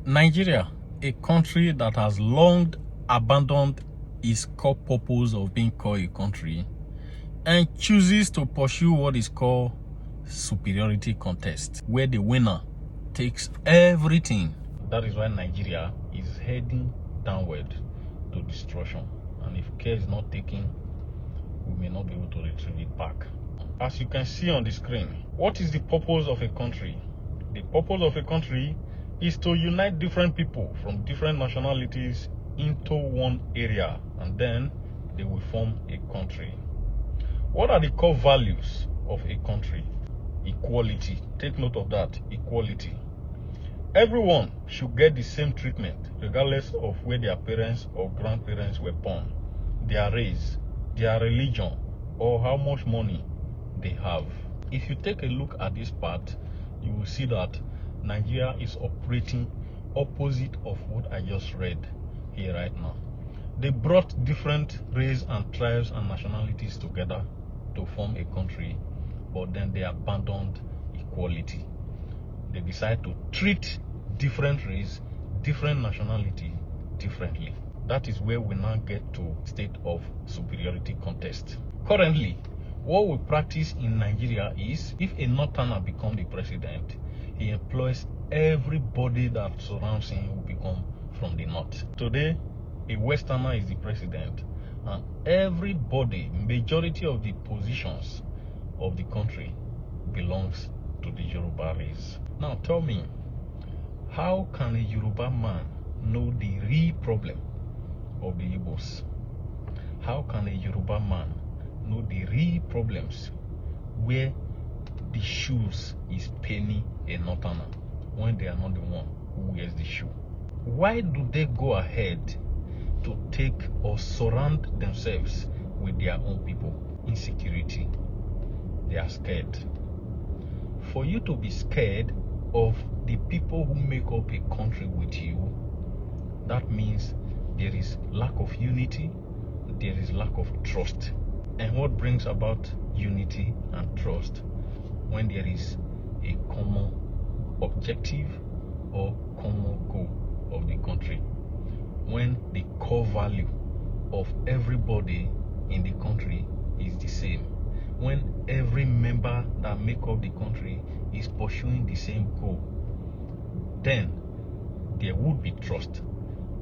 Nigeria, a country that has long abandoned its core purpose of being called a country and chooses to pursue what is called superiority contest, where the winner takes everything. That is why Nigeria is heading downward to destruction, and if care is not taken, we may not be able to retrieve it back. As you can see on the screen, what is the purpose of a country? The purpose of a country is to unite different people from different nationalities into one area, and then they will form a country. What are the core values of a country? Equality. Take note of that. Equality. Everyone should get the same treatment regardless of where their parents or grandparents were born, their race, their religion, or how much money they have. If you take a look at this part, you will see that Nigeria is operating opposite of what I just read here right now. They brought different race and tribes and nationalities together to form a country, but then they abandoned equality. They decide to treat different race, different nationality differently. That is where we now get to state of superiority contest. Currently, what we practice in Nigeria is, if a northerner becomes the president, he employs everybody that surrounds him who become from the north. Today, a westerner is the president, and everybody, majority of the positions of the country belongs to the Yoruba race. Now tell me, how can a Yoruba man know the real problem of the Igbos? How can a Yoruba man know the real problems where the shoes is paining a northerner when they are not the one who wears the shoe? Why do they go ahead to take or surround themselves with their own people? Insecurity. They are scared. For you to be scared of the people who make up a country with you, that means there is lack of unity, there is lack of trust. And what brings about unity and trust? When there is a common objective or common goal of the country. When the core value of everybody in the country is the same. When every member that make up the country is pursuing the same goal, then there would be trust,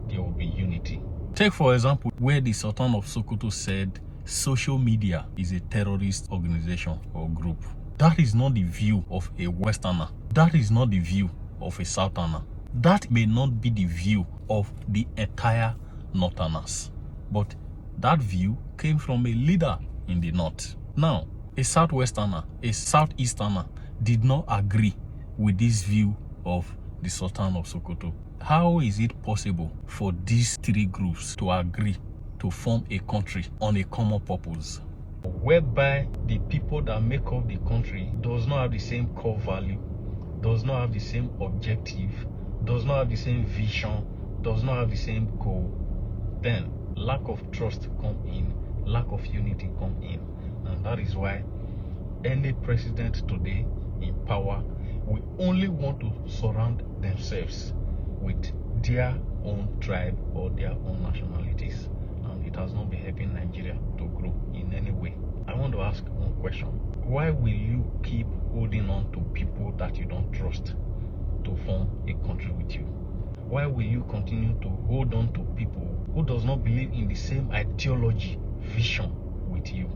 there will be unity. Take for example where the Sultan of Sokoto said social media is a terrorist organization or group. That is not the view of a westerner. That is not the view of a southerner. That may not be the view of the entire northerners. But that view came from a leader in the north. Now, a southwesterner, a southeasterner did not agree with this view of the Sultan of Sokoto. How is it possible for these three groups to agree to form a country on a common purpose, whereby the people that make up the country does not have the same core value, does not have the same objective, does not have the same vision, does not have the same goal? Then lack of trust come in, lack of unity come in, and that is why any president today in power will only want to surround themselves with their own tribe or their own nationalities, and it has not been helping Nigeria to grow in any way. I want to ask one question. Why will you keep holding on to people that you don't trust to form a country with you? Why will you continue to hold on to people who does not believe in the same ideology, vision with you?